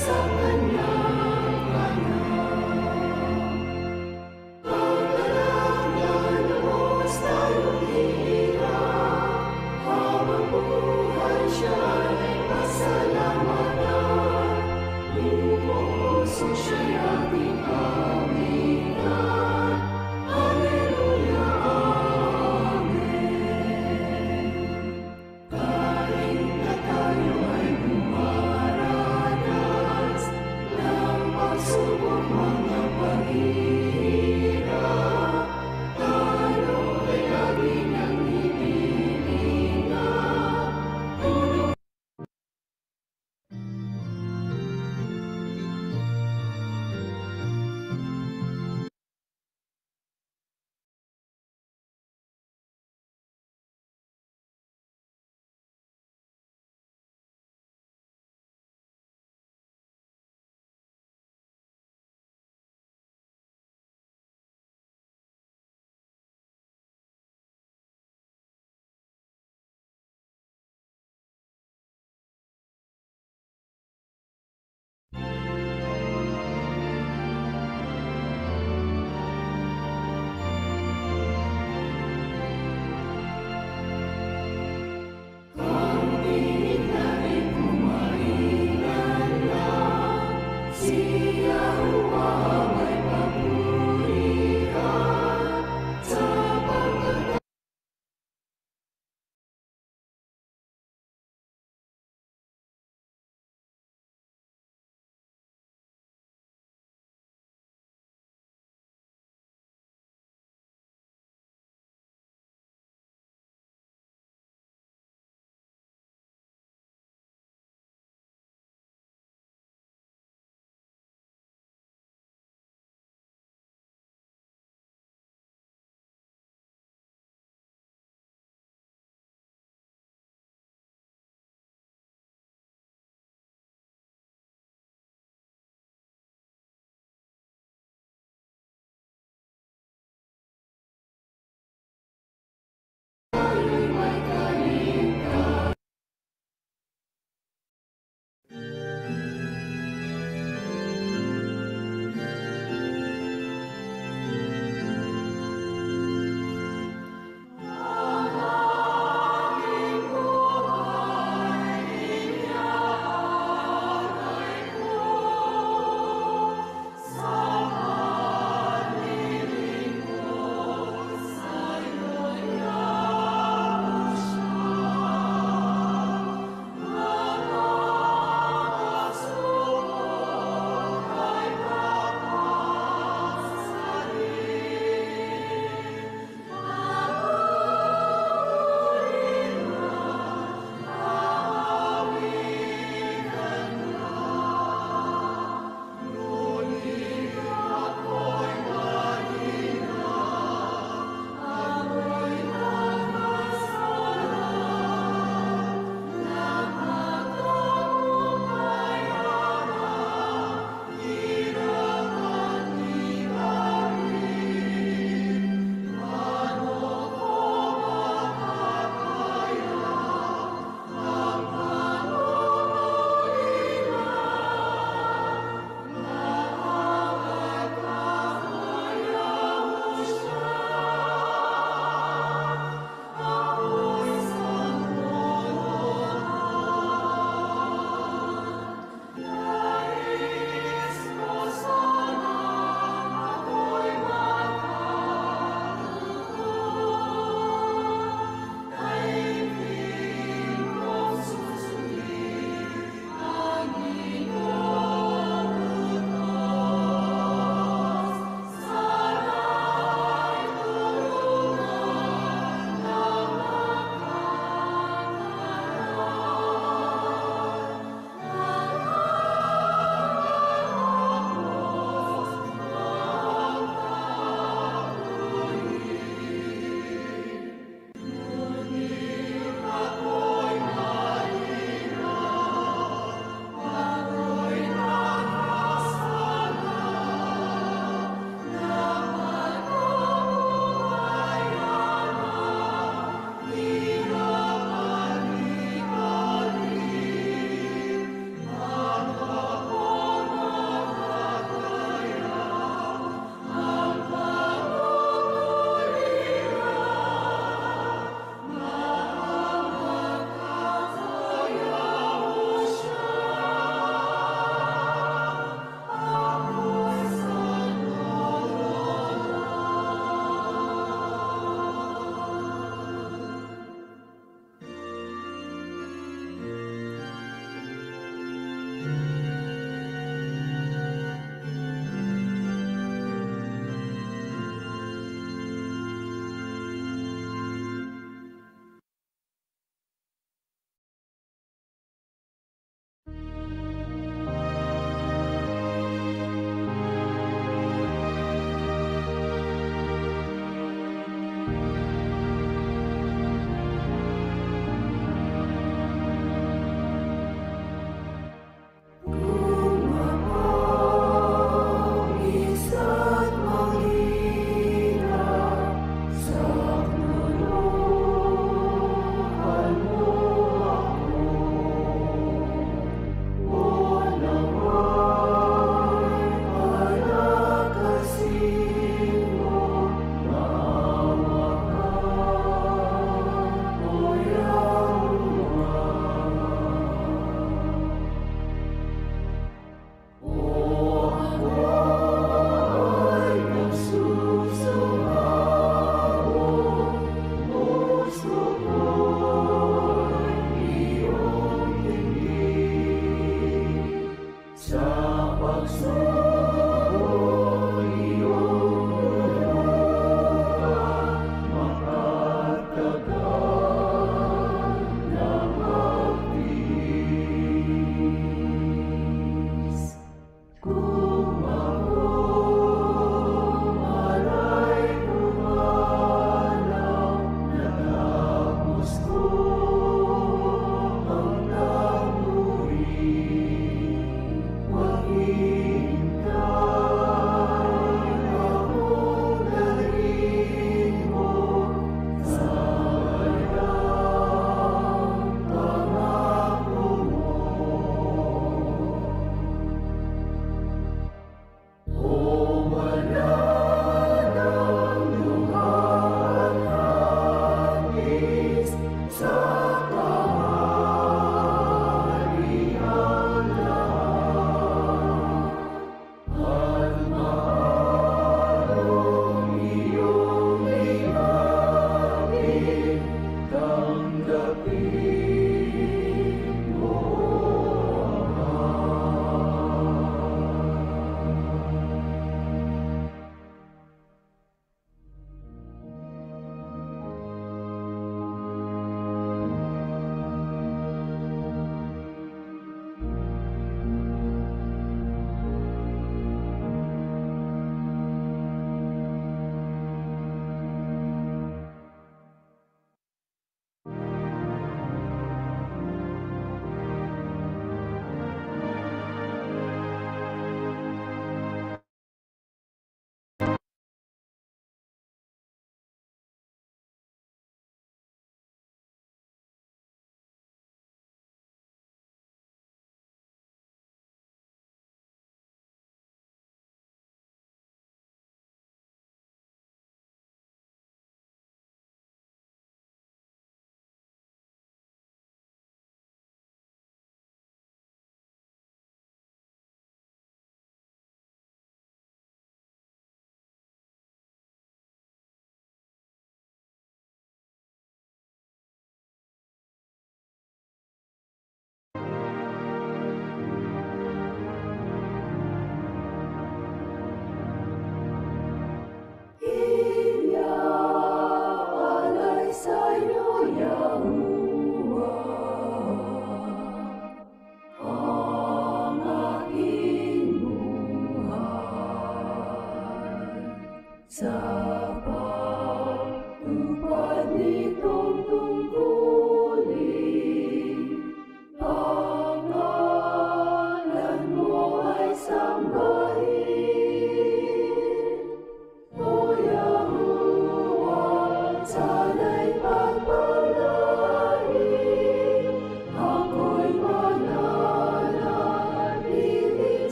sa Kanyang anak. Pagdarang lubos tayong hirap, habang buhay siya'y pasalamatan. Lubos siya'y ating kawitan. Alleluia, Amen. Kahit na tayo ay bumaranas,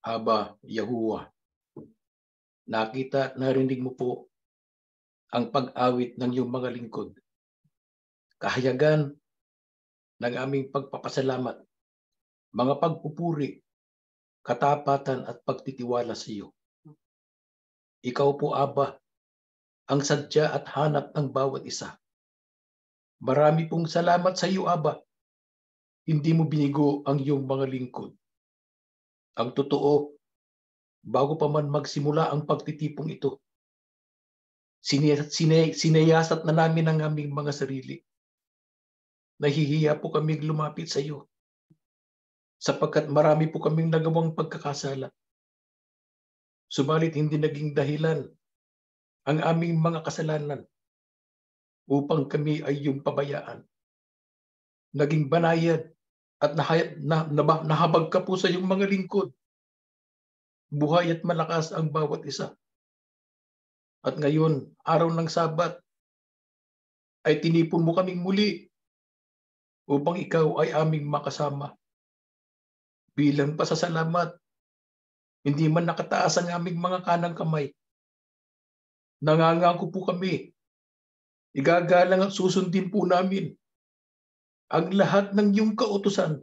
Aba Yahuwah, nakita at narinig mo po ang pag-awit ng iyong mga lingkod. Kahayagan ng aming pagpapasalamat, mga pagpupuri, katapatan at pagtitiwala sa iyo. Ikaw po, Aba, ang sadya at hanap ng bawat isa. Marami pong salamat sa iyo, Aba. Hindi mo binigo ang iyong mga lingkod. Ang totoo, bago pa man magsimula ang pagtitipong ito, sinayasat na namin ang aming mga sarili. Nahihiya po kaming lumapit sa iyo sapagkat marami po kaming nagawang pagkakasala. Subalit hindi naging dahilan ang aming mga kasalanan upang kami ay iyong pabayaan. Naging banayad at nahabag ka po sa iyong mga lingkod. Buhay at malakas ang bawat isa. At ngayon, araw ng Sabat, ay tinipon mo kaming muli upang ikaw ay aming makasama. Bilang pasasalamat, hindi man nakataas ang aming mga kanang kamay. Nangangako po kami, igagalang at susundin po namin ang lahat ng iyong kautusan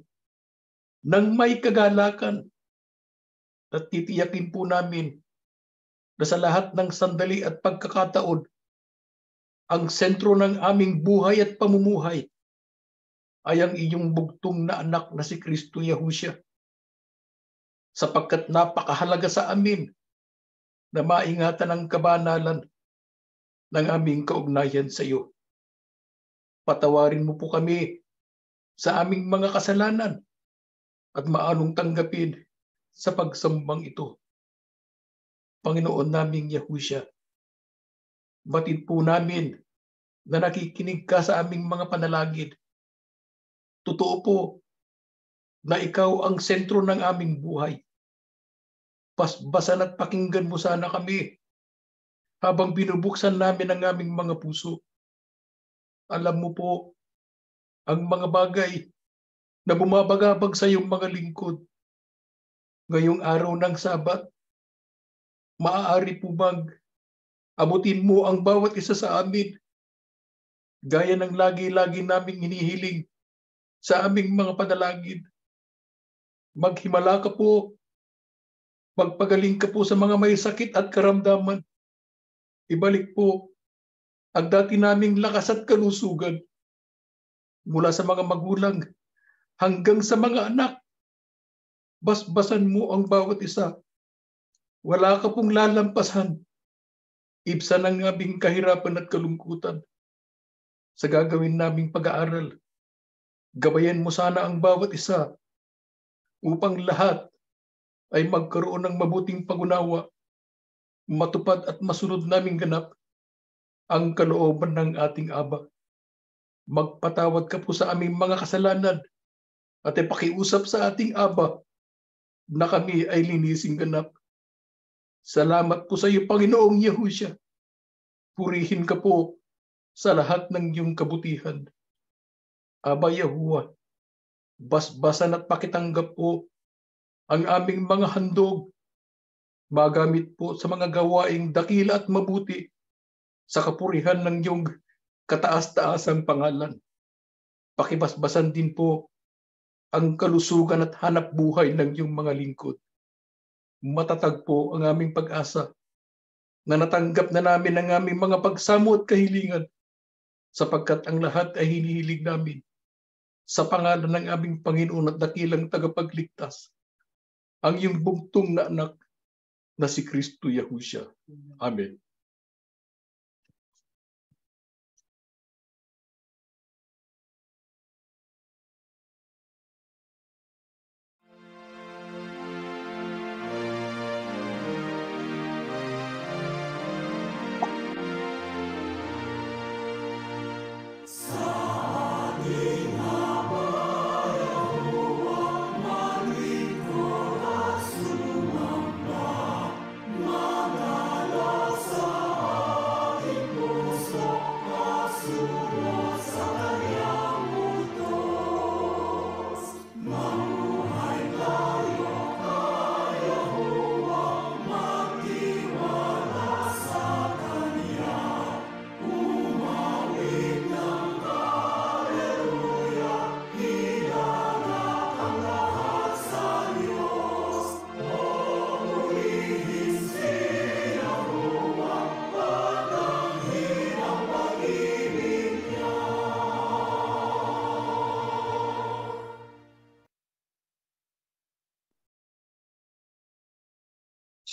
ng may kagalakan at titiyakin po namin na sa lahat ng sandali at pagkakataon, ang sentro ng aming buhay at pamumuhay ay ang iyong bugtong na anak na si Kristo Yahushua. Sapagkat napakahalaga sa amin na maingatan ang kabanalan ng aming kaugnayan sa iyo. Patawarin mo po kami sa aming mga kasalanan at maanong tanggapin sa pagsambang ito. Panginoon naming Yahushua, batid po namin na nakikinig ka sa aming mga panalangin. Totoo po na ikaw ang sentro ng aming buhay. Pasbasan at pakinggan mo sana kami habang binubuksan namin ang aming mga puso. Alam mo po ang mga bagay na bumabagabag sa iyong mga lingkod. Ngayong araw ng Sabat, maaari po bang abutin mo ang bawat isa sa amin gaya ng lagi-lagi naming hinihiling sa aming mga panalangin. Maghimala ka po, magpagaling ka po sa mga may sakit at karamdaman. Ibalik po ang dati naming lakas at kalusugan mula sa mga magulang hanggang sa mga anak. Basbasan mo ang bawat isa. Wala ka pong lalampasan. Ibsan ang aming kahirapan at kalungkutan sa gagawin naming pag-aaral. Gabayan mo sana ang bawat isa upang lahat ay magkaroon ng mabuting pag-unawa, matupad at masunod naming ganap ang kalooban ng ating Aba. Magpatawad ka po sa aming mga kasalanan at ipakiusap sa ating Aba na kami ay linising ganap. Salamat po sa iyo, Panginoong Yahushua. Purihin ka po sa lahat ng iyong kabutihan. Aba Yahuwah, basbasan at pakitanggap po ang aming mga handog. Magamit po sa mga gawaing dakila at mabuti sa kapurihan ng iyong kataas-taasang pangalan. Pakibasbasan din po ang kalusugan at hanap buhay ng iyong mga lingkod. Matatag po ang aming pag-asa na natanggap na namin ang aming mga pagsamo at kahilingan sapagkat ang lahat ay hinihiling namin sa pangalan ng aming Panginoon at dakilang tagapagligtas, ang iyong bugtong na anak na si Kristo Yahushua. Amen. Sa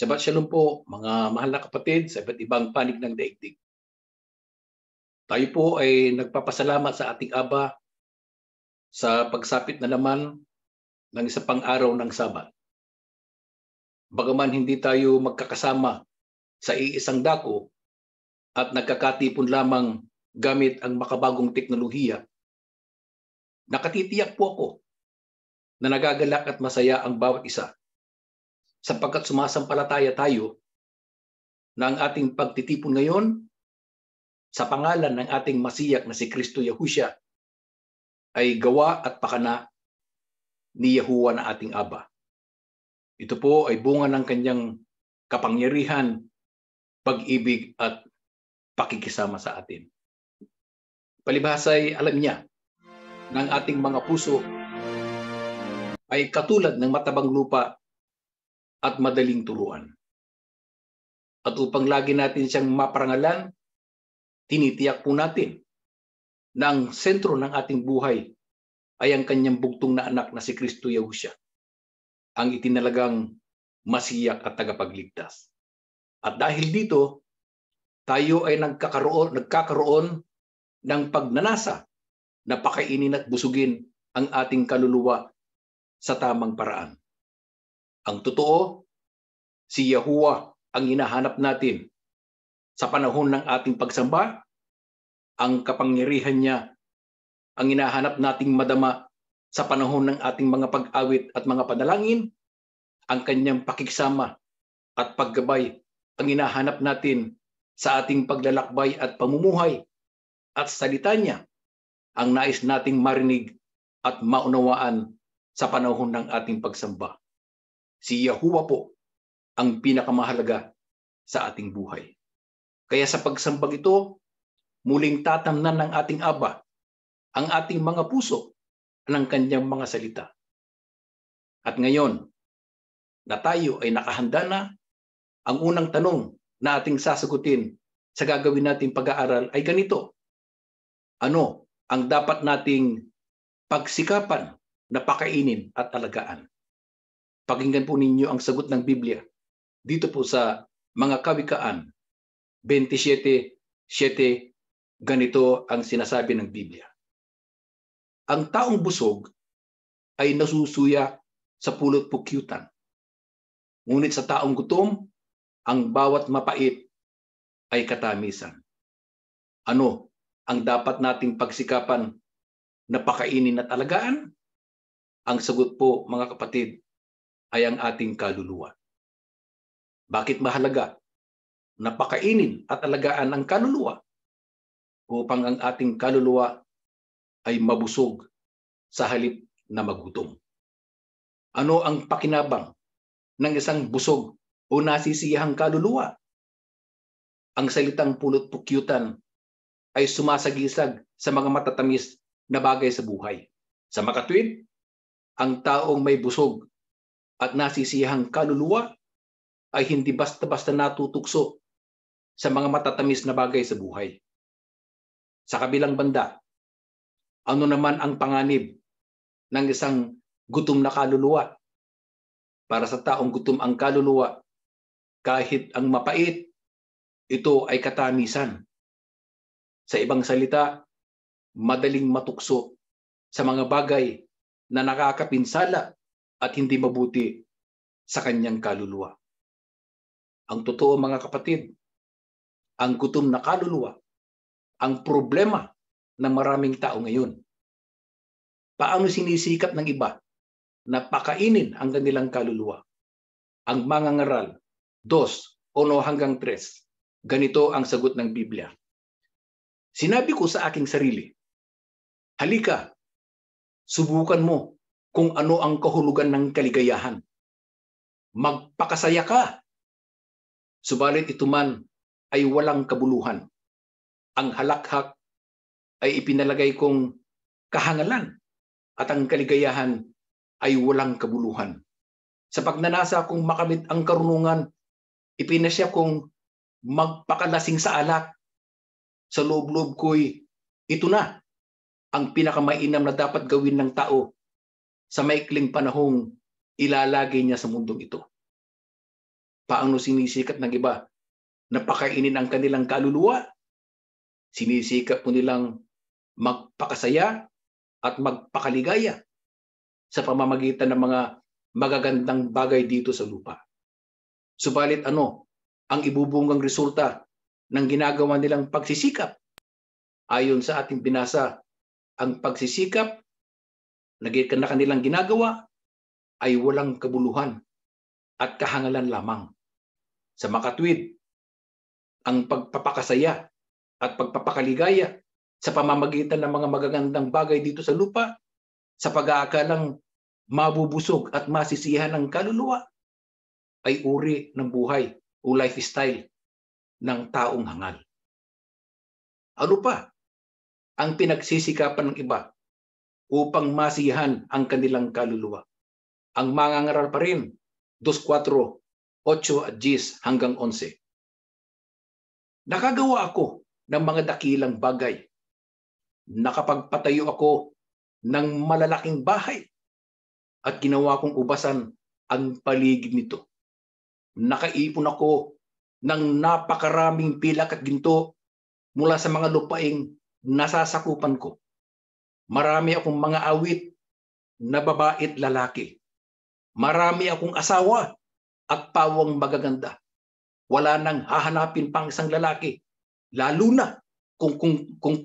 Shabbat Shalom po mga mahal na kapatid sa iba't ibang panig ng daigdig. Tayo po ay nagpapasalamat sa ating Aba sa pagsapit na naman ng isa pang araw ng Sabat. Bagaman hindi tayo magkakasama sa iisang dako at nagkakatipon lamang gamit ang makabagong teknolohiya, nakatitiyak po ako na nagagalak at masaya ang bawat isa sapagkat sumasampalataya tayo na ang ating pagtitipon ngayon sa pangalan ng ating masiyak na si Kristo Yahushua ay gawa at pakana ni Yahuwah na ating Aba. Ito po ay bunga ng kanyang kapangyarihan, pag-ibig at pakikisama sa atin. Palibhas ay alam niya na ang ating mga puso ay katulad ng matabang lupa at madaling turuan. At upang lagi natin siyang maparangalan, tinitiyak po natin na ang sentro ng ating buhay ay ang kanyang bugtong na anak na si Kristo Yahushua, ang itinalagang masiyak at tagapagligtas. At dahil dito, tayo ay nagkakaroon ng pagnanasa na pakainin at busugin ang ating kaluluwa sa tamang paraan. Ang totoo, si Yahuwah ang hinahanap natin sa panahon ng ating pagsamba. Ang kapangyarihan niya ang hinahanap nating madama sa panahon ng ating mga pag-awit at mga panalangin. Ang kanyang pakikisama at paggabay ang hinahanap natin sa ating paglalakbay at pamumuhay. At salita niya ang nais nating marinig at maunawaan sa panahon ng ating pagsamba. Si Yahuwah po ang pinakamahalaga sa ating buhay. Kaya sa pagsambag ito, muling tatamnan ng ating Aba ang ating mga puso ng kanyang mga salita. At ngayon, na tayo ay nakahanda na, ang unang tanong na ating sasagutin sa gagawin nating pag-aaral ay ganito: ano ang dapat nating pagsikapan na pakainin at alagaan? Pakinggan po ninyo ang sagot ng Biblia dito po sa mga Kawikaan 27:7. Ganito ang sinasabi ng Biblia: ang taong busog ay nasusuya sa pulot pukyutan, ngunit sa taong gutom, ang bawat mapait ay katamisan. Ano ang dapat nating pagsikapan na pakainin at alagaan? Ang sagot po, mga kapatid, ay ang ating kaluluwa. Bakit mahalaga na pakainin at alagaan ang kaluluwa? Upang ang ating kaluluwa ay mabusog sa halip na magutom. Ano ang pakinabang ng isang busog o nasisiyahang kaluluwa? Ang salitang pulot pukyutan ay sumasagisag sa mga matatamis na bagay sa buhay. Sa makatwid, ang taong may busog at nasisiyahang kaluluwa ay hindi basta-basta natutukso sa mga matatamis na bagay sa buhay. Sa kabilang banda, ano naman ang panganib ng isang gutom na kaluluwa? Para sa taong gutom ang kaluluwa, kahit ang mapait, ito ay katamisan. Sa ibang salita, madaling matukso sa mga bagay na nakakapinsala at hindi mabuti sa kanyang kaluluwa. Ang totoo, mga kapatid, ang gutom na kaluluwa ang problema ng maraming tao ngayon. Paano sinisikap ng iba na pakainin ang kanilang kaluluwa? Ang mangangaral 2:1-3. Ganito ang sagot ng Biblia: sinabi ko sa aking sarili, halika, subukan mo kung ano ang kahulugan ng kaligayahan. Magpakasaya ka. Subalit ito man ay walang kabuluhan. Ang halakhak ay ipinalagay kong kahangalan at ang kaligayahan ay walang kabuluhan. Sa pagnanasa kong makamit ang karunungan, ipinasya kong magpakalasing sa alak. Sa loob-loob ko'y ito na ang pinakamainam na dapat gawin ng tao sa maikling panahong ilalagay niya sa mundong ito. Paano sinisikap ng iba na pakainin ang kanilang kaluluwa? Sinisikap po nilang magpakasaya at magpakaligaya sa pamamagitan ng mga magagandang bagay dito sa lupa. Subalit ano ang ibubungang resulta ng ginagawa nilang pagsisikap? Ayon sa ating binasa, ang pagsisikap na kanilang ginagawa ay walang kabuluhan at kahangalan lamang. Sa makatwid, ang pagpapakasaya at pagpapakaligaya sa pamamagitan ng mga magagandang bagay dito sa lupa, sa pag-aakalang mabubusog at masisiyahan ng kaluluwa, ay uri ng buhay o lifestyle ng taong hangal. Ano pa ang pinagsisikapan ng iba upang masiyahan ang kanilang kaluluwa? Ang mangangaral pa rin, 2:4, 8 at 10 hanggang 11. Nakagawa ako ng mga dakilang bagay. Nakapagpatayo ako ng malalaking bahay at ginawa kong ubasan ang paligid nito. Nakaipon ako ng napakaraming pilak at ginto mula sa mga lupaing nasasakupan ko. Marami akong mga awit na babae at lalaki. Marami akong asawa at pawang magaganda. Wala nang hahanapin pang isang lalaki, lalo na kung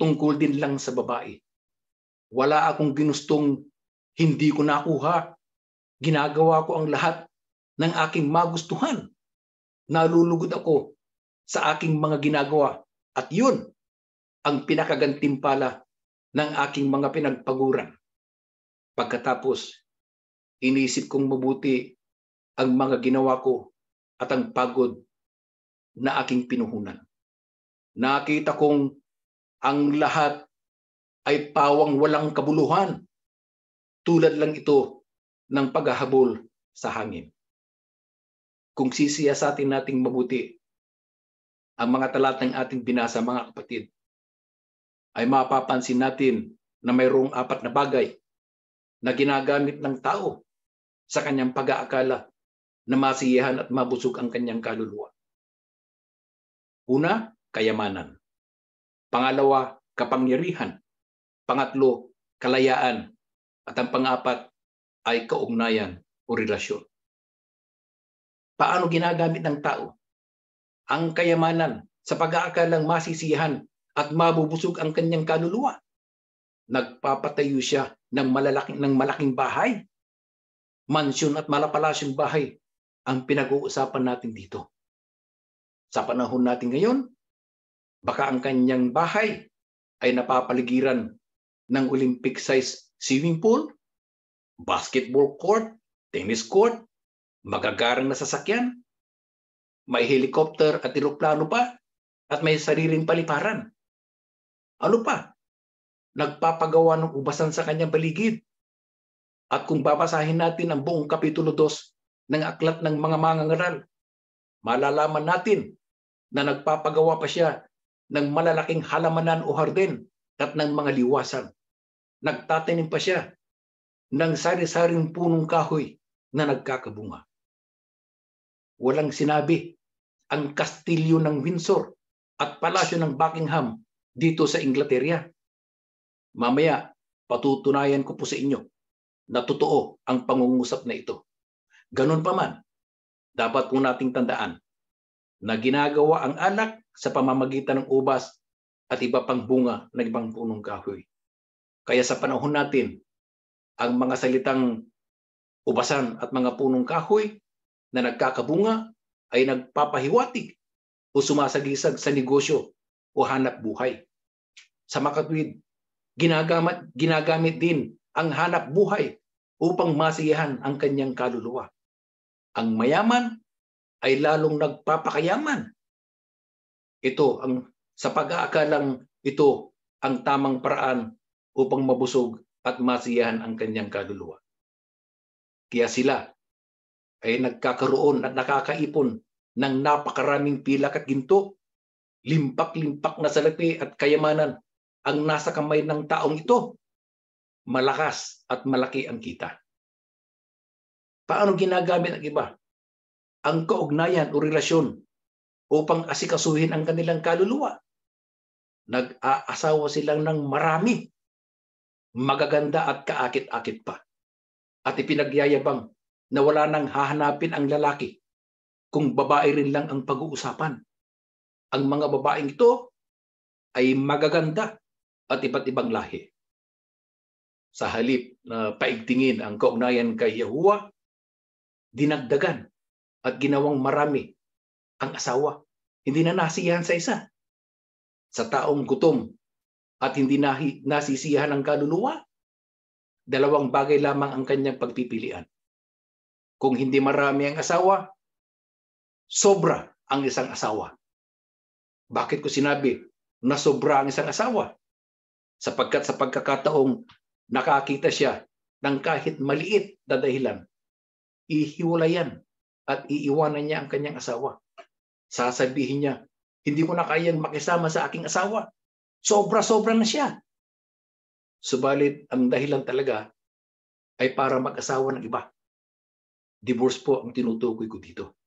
tungkol din lang sa babae. Wala akong ginustong hindi ko nakuha. Ginagawa ko ang lahat ng aking magustuhan. Nalulugod ako sa aking mga ginagawa at yun ang pinakagantimpala ng aking mga pinagpaguran. Pagkatapos, inisip kong mabuti ang mga ginawa ko at ang pagod na aking pinuhunan. Nakita kong ang lahat ay pawang walang kabuluhan. Tulad lang ito ng paghahabol sa hangin. Kung sisiyasatin nating mabuti ang mga talatang ating binasa, mga kapatid, ay mapapansin natin na mayroong 4 na bagay na ginagamit ng tao sa kanyang pag-aakala na masiyahan at mabusog ang kanyang kaluluwa. Una, kayamanan. Pangalawa, kapangyarihan. Pangatlo, kalayaan. At ang pang-apat ay kaugnayan o relasyon. Paano ginagamit ng tao ang kayamanan sa pag-aakalang masisiyahan at mabubusog ang kanyang kaluluwa? Nagpapatayo siya ng malaking bahay. Mansyon at malapalasyong bahay ang pinag-uusapan natin dito. Sa panahon natin ngayon, baka ang kanyang bahay ay napapaligiran ng Olympic-size swimming pool, basketball court, tennis court, magagarang na sasakyan, may helicopter at eroplano pa, at may sariling paliparan. Ano pa? Nagpapagawa ng ubasan sa kanyang paligid. At kung babasahin natin ang buong Kapitulo 2 ng Aklat ng Mga Mangangaral, malalaman natin na nagpapagawa pa siya ng malalaking halamanan o hardin at ng mga liwasan. Nagtatanim pa siya ng sari-saring punong kahoy na nagkakabunga. Walang sinabi ang kastilyo ng Windsor at palasyo ng Buckingham dito sa Inglaterra. Mamaya, patutunayan ko po sa inyo na totoo ang pangungusap na ito. Ganun pa man, dapat po nating tandaan na ginagawa ang alak sa pamamagitan ng ubas at iba pang bunga ng ibang punong kahoy. Kaya sa panahon natin, ang mga salitang ubasan at mga punong kahoy na nagkakabunga ay nagpapahiwatig o sumasagisag sa negosyo o hanap buhay. Sa makatwid, ginagamit din ang hanap buhay upang masiyahan ang kanyang kaluluwa. Ang mayaman ay lalong nagpapakayaman. Ito ang sa pag-aakalang ito ang tamang paraan upang mabusog at masiyahan ang kanyang kaluluwa. Kaya sila ay nagkakaroon at nakakaipon ng napakaraming pilak at ginto, limpak-limpak na salapi at kayamanan ang nasa kamay ng taong ito. Malakas at malaki ang kita. Paano ginagamit ng iba ang kaugnayan o relasyon upang asikasuhin ang kanilang kaluluwa. Nag-aasawa silang ng marami, magaganda at kaakit-akit pa. At ipinagyayabang na wala nang hahanapin ang lalaki kung babae rin lang ang pag-uusapan. Ang mga babaeng ito ay magaganda at iba't ibang lahi. Sa halip na paigtingin ang kaugnayan kay Yahuwah, dinagdagan at ginawang marami ang asawa. Hindi na nasiyahan sa isa. Sa taong gutom at hindi nasisiyahan ang kaluluwa, dalawang bagay lamang ang kanyang pagpipilian. Kung hindi marami ang asawa, sobra ang isang asawa. Bakit ko sinabi na sobra ang isang asawa? Sapagkat sa pagkakataong nakakita siya ng kahit maliit na dahilan, ihiwalayan at iiwanan niya ang kanyang asawa. Sasabihin niya, hindi ko na kayang makisama sa aking asawa. Sobra-sobra na siya. Subalit, ang dahilan talaga ay para mag-asawa ng iba. Divorce po ang tinutukoy ko dito.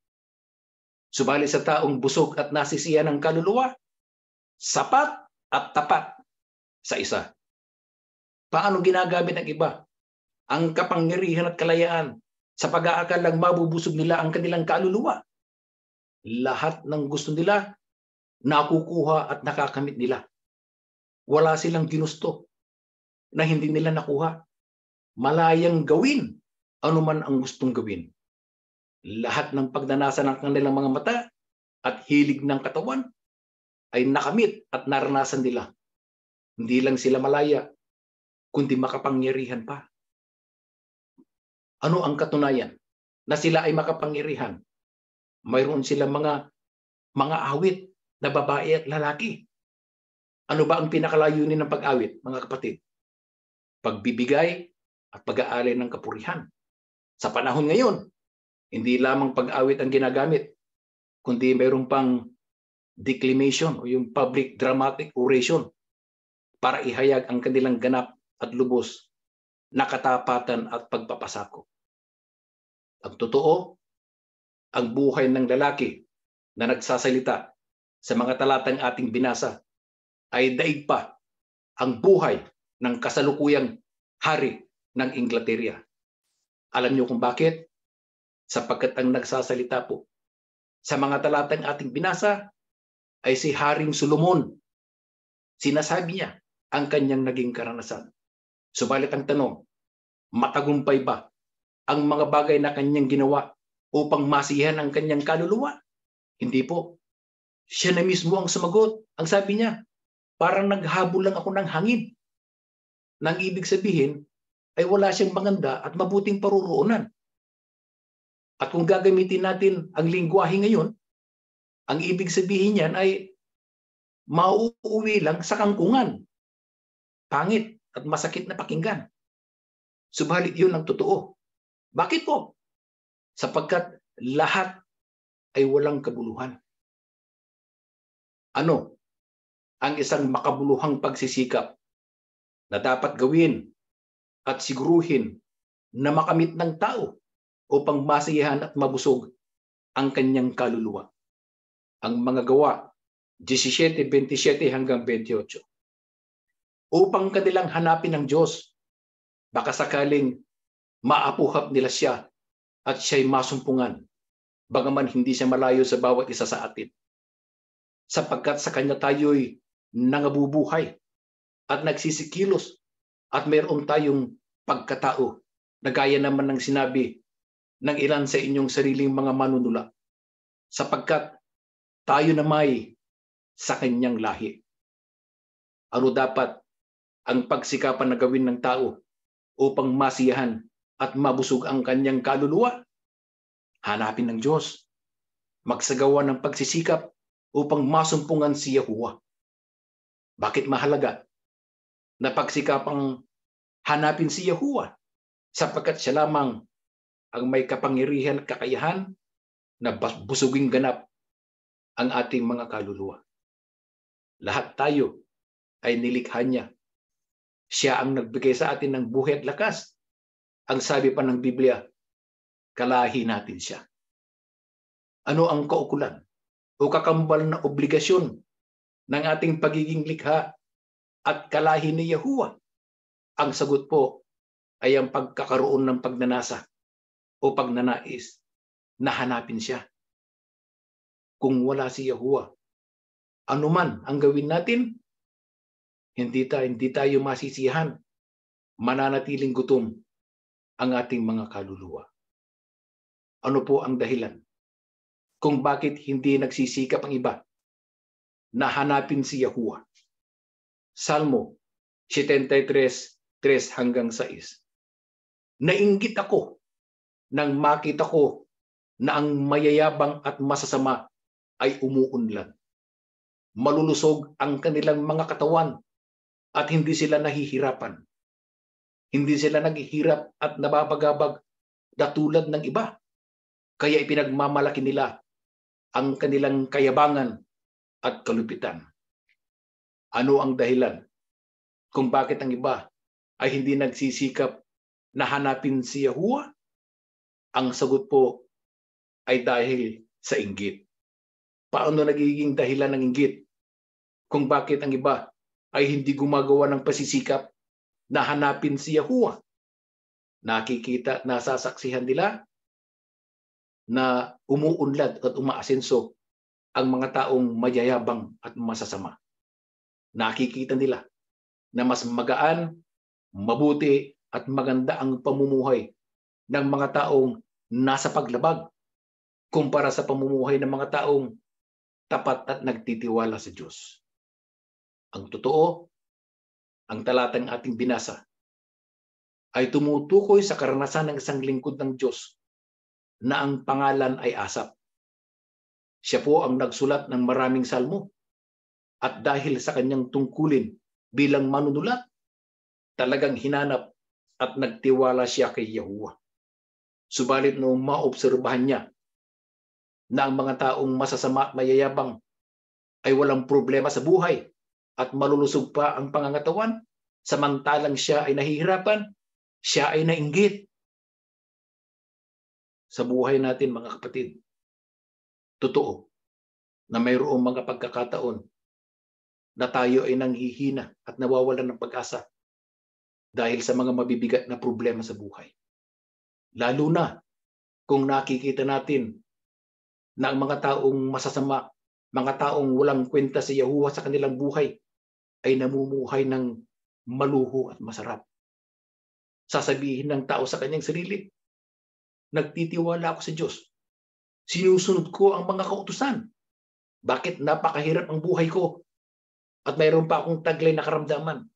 Subalit sa taong busog at nasisiyahan ng kaluluwa, sapat at tapat sa isa. Paano ginagamit ng iba ang kapangyarihan at kalayaan sa pag-aakalang mabubusog nila ang kanilang kaluluwa? Lahat ng gusto nila, nakukuha at nakakamit nila. Wala silang ginusto na hindi nila nakuha. Malayang gawin anuman ang gustong gawin. Lahat ng pagnanasa ng kanilang mga mata at hilig ng katawan ay nakamit at naranasan nila. Hindi lang sila malaya, kundi makapangyarihan pa. Ano ang katunayan na sila ay makapangyarihan? Mayroon silang mga awit na babae at lalaki. Ano ba ang pinakalayunin ng pag-awit, mga kapatid? Pagbibigay at pag-aalay ng kapurihan. Sa panahon ngayon, hindi lamang pag-awit ang ginagamit, kundi mayroon pang declamation o yung public dramatic oration para ihayag ang kanilang ganap at lubos na katapatan at pagpapasako. Ang totoo, ang buhay ng lalaki na nagsasalita sa mga talatang ating binasa ay daig pa ang buhay ng kasalukuyang hari ng Inglaterra. Alam niyo kung bakit? Sapagkat ang nagsasalita po sa mga talatang ating binasa ay si Haring Solomon. Sinasabi niya ang kanyang naging karanasan. Subalit ang tanong, matagumpay ba ang mga bagay na kanyang ginawa upang masiyahan ang kanyang kaluluwa? Hindi po. Siya na mismo ang sumagot. Ang sabi niya, parang naghabol lang ako ng hangin. Nang ibig sabihin ay wala siyang maganda at mabuting paruroonan. At kung gagamitin natin ang lingwahe ngayon, ang ibig sabihin niyan ay mauuwi lang sa kangkungan. Pangit at masakit na pakinggan. Subalit yun ang totoo. Bakit po? Sapagkat lahat ay walang kabuluhan. Ano ang isang makabuluhang pagsisikap na dapat gawin at siguruhin na makamit ng tao upang masiyahan at mabusog ang kanyang kaluluwa? Ang mga gawa 17:27 hanggang 28. Upang kanilang hanapin ng Diyos, baka sakaling maapuhap nila siya at siya'y masumpungan, bagaman hindi siya malayo sa bawat isa sa atin. Sapagkat sa kanya tayo'y nangabubuhay at nagsisikilos at mayroon tayong pagkatao na gaya naman ng sinabi ng ilan sa inyong sariling mga manunula, sapagkat tayo na may sa kanyang lahi. Ano dapat ang pagsikapan na gawin ng tao upang masiyahan at mabusog ang kanyang kaluluwa? Hanapin ng Diyos. Magsagawa ng pagsisikap upang masumpungan si Yahuwah. Bakit mahalaga na pagsikapang hanapin si Yahuwah? Sapagkat siya lamang ang may kapangyarihan at kakayahan na busuging ganap ang ating mga kaluluwa. Lahat tayo ay nilikha niya. Siya ang nagbigay sa atin ng buhay at lakas. Ang sabi pa ng Biblia, kalahi natin siya. Ano ang kaukulan o kakambal na obligasyon ng ating pagiging likha at kalahi ni Yahuwah? Ang sagot po ay ang pagkakaroon ng pagnanasa o pagnanais na hanapin siya. Kung wala si Yahuwah, ano man ang gawin natin, hindi tayo masisiyahan. Mananatiling gutom ang ating mga kaluluwa. Ano po ang dahilan kung bakit hindi nagsisikap ang iba na hanapin si Yahuwah? Salmo 73:3-6. Nainggit ako nang makita ko na ang mayayabang at masasama ay umuunlad. Malulusog ang kanilang mga katawan at hindi sila nahihirapan. Hindi sila naghihirap at nababagabag na tulad ng iba. Kaya ipinagmamalaki nila ang kanilang kayabangan at kalupitan. Ano ang dahilan kung bakit ang iba ay hindi nagsisikap na hanapin si Yahuwah? Ang sagot po ay dahil sa inggit. Paano nagiging dahilan ng inggit kung bakit ang iba ay hindi gumagawa ng pasisikap na hanapin si Yahuwah? Nakikita, nasasaksihan nila na umuunlad at umaasenso ang mga taong mayayabang at masasama. Nakikita nila na mas magaan, mabuti at maganda ang pamumuhay ng mga taong nasa paglabag kumpara sa pamumuhay ng mga taong tapat at nagtitiwala sa Diyos. Ang totoo, ang talatang ating binasa ay tumutukoy sa karanasan ng isang lingkod ng Diyos na ang pangalan ay Asap. Siya po ang nagsulat ng maraming salmo at dahil sa kanyang tungkulin bilang manunulat, talagang hinanap at nagtiwala siya kay Yahuwah. Subalit noong maobserbahan niya na ang mga taong masasama at mayayabang ay walang problema sa buhay at malulusog pa ang pangangatawan, samantalang siya ay nahihirapan, siya ay nainggit. Sa buhay natin mga kapatid, totoo na mayroong mga pagkakataon na tayo ay nanghihina at nawawalan ng pag-asa dahil sa mga mabibigat na problema sa buhay. Lalo na kung nakikita natin na ang mga taong masasama, mga taong walang kwenta sa Yahuwah sa kanilang buhay ay namumuhay ng maluho at masarap. Sasabihin ng tao sa kanyang sarili, nagtitiwala ako sa Diyos. Sinusunod ko ang mga kautusan. Bakit napakahirap ang buhay ko? At mayroon pa akong taglay na karamdaman.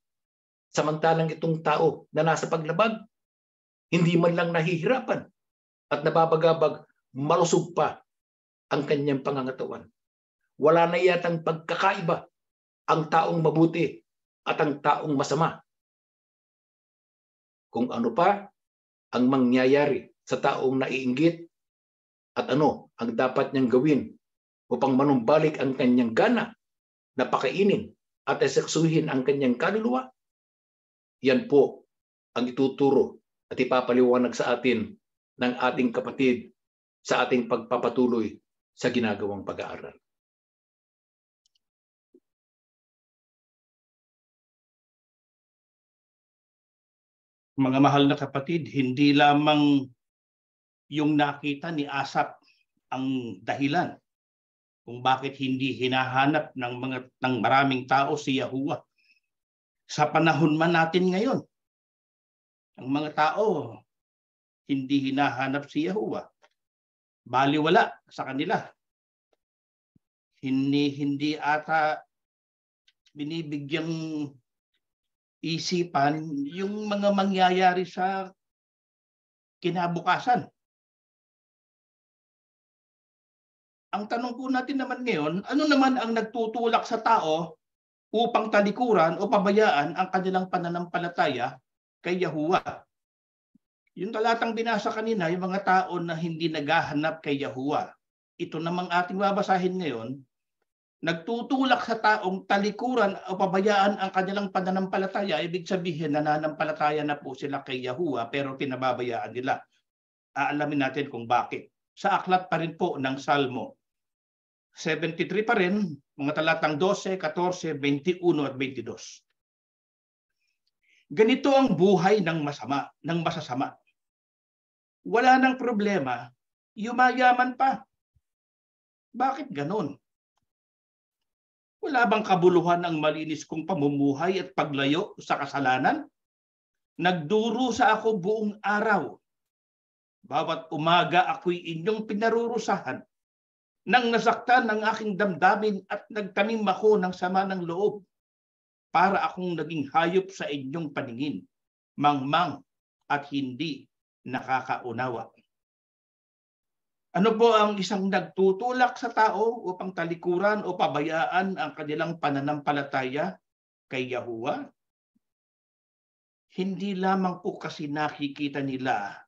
Samantalang itong tao na nasa paglabag, hindi man lang nahihirapan at nababagabag, malusog pa ang kanyang pangangatawan. Wala na yatang pagkakaiba ang taong mabuti at ang taong masama. Kung ano pa ang mangyayari sa taong naiinggit at ano ang dapat niyang gawin upang manumbalik ang kanyang gana na pakainin at eseksuhin ang kanyang kaluluwa, yan po ang ituturo at ipapaliwanag sa atin ng ating kapatid sa ating pagpapatuloy sa ginagawang pag-aaral. Mga mahal na kapatid, hindi lamang yung nakita ni Asap ang dahilan kung bakit hindi hinahanap ng maraming tao si Yahuwah. Sa panahon man natin ngayon, ang mga tao hindi hinahanap si Yahuwah. Baliwala sa kanila. Hindi ata binibigyang isipan yung mga mangyayari sa kinabukasan. Ang tanong po natin naman ngayon, ano naman ang nagtutulak sa tao upang talikuran o pabayaan ang kanilang pananampalataya kay Yahuwah? Yung talatang binasa kanina, yung mga tao na hindi naghahanap kay Yahuwah. Ito namang ating babasahin ngayon, nagtutulak sa taong talikuran o pabayaan ang kanilang pananampalataya. Ibig sabihin, nananampalataya na po sila kay Yahuwah pero pinababayaan nila. Aalamin natin kung bakit. sa aklat pa rin po ng Salmo 73 pa rin, mga talatang 12, 14, 21 at 22. Ganito ang buhay ng masasama. Wala nang problema, yumayaman pa. Bakit ganon? Wala bang kabuluhan ang malinis kong pamumuhay at paglayo sa kasalanan? Nagduro sa ako buong araw. Bawat umaga ako'y inyong pinarurusahan. Nang nasaktan ng aking damdamin at nagtanim ako ng sama ng loob, para akong naging hayop sa inyong paningin, mangmang at hindi nakakaunawa. Ano po ang isang nagtutulak sa tao upang talikuran o pabayaan ang kanilang pananampalataya kay Yahuwah? Hindi lamang po kasi nakikita nila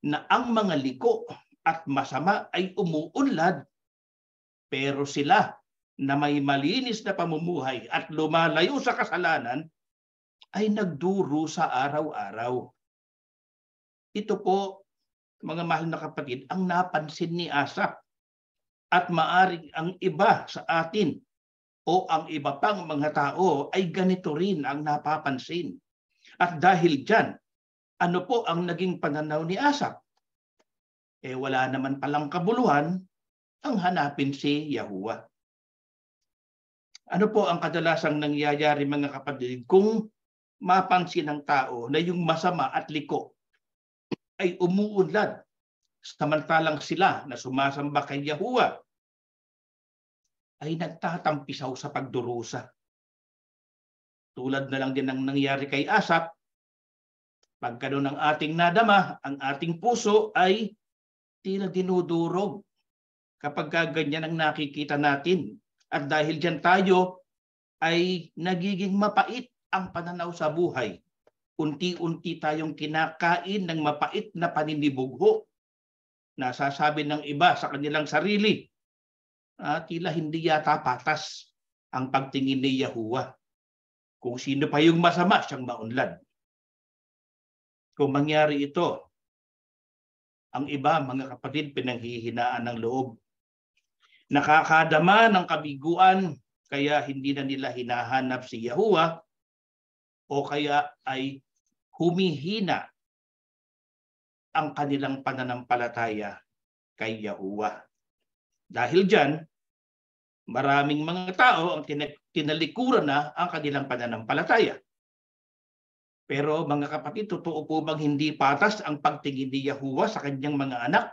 na ang mga liko at masama ay umuunlad, pero sila na may malinis na pamumuhay at lumalayo sa kasalanan ay nagduro sa araw-araw. Ito po, mga mahal na kapatid, ang napansin ni Asaph, at maaring ang iba sa atin o ang iba pang mga tao ay ganito rin ang napapansin. At dahil dyan, ano po ang naging pananaw ni Asaph? Wala naman palang kabuluhan, ang hanapin si Yahuwah. Ano po ang kadalasang nangyayari, mga kapatid, kung mapansin ng tao na yung masama at liko ay umuunlad, samantalang sila na sumasamba kay Yahuwah ay nagtatampisaw sa pagdurusa. Tulad na lang din ang nangyari kay Asaph, pag ganun ang ating nadama, ang ating puso ay tila dinudurog kapag ganyan ang nakikita natin. At dahil dyan tayo ay nagiging mapait ang pananaw sa buhay. Unti-unti tayong kinakain ng mapait na paninibugho. Nasasabi ng iba sa kanilang sarili, tila hindi yata patas ang pagtingin ni Yahuwah. Kung sino pa yung masama, siyang maunlad. Kung mangyari ito, ang iba, mga kapatid, pinanghihinaan ng loob. Nakakadama ng kabiguan, kaya hindi na nila hinahanap si Yahuwah, o kaya ay humihina ang kanilang pananampalataya kay Yahuwah. Dahil dyan, maraming mga tao ang tinalikuran na ang kanilang pananampalataya. Pero mga kapatid, totoo po bang hindi patas ang pagtingin ni Yahuwah sa kanyang mga anak?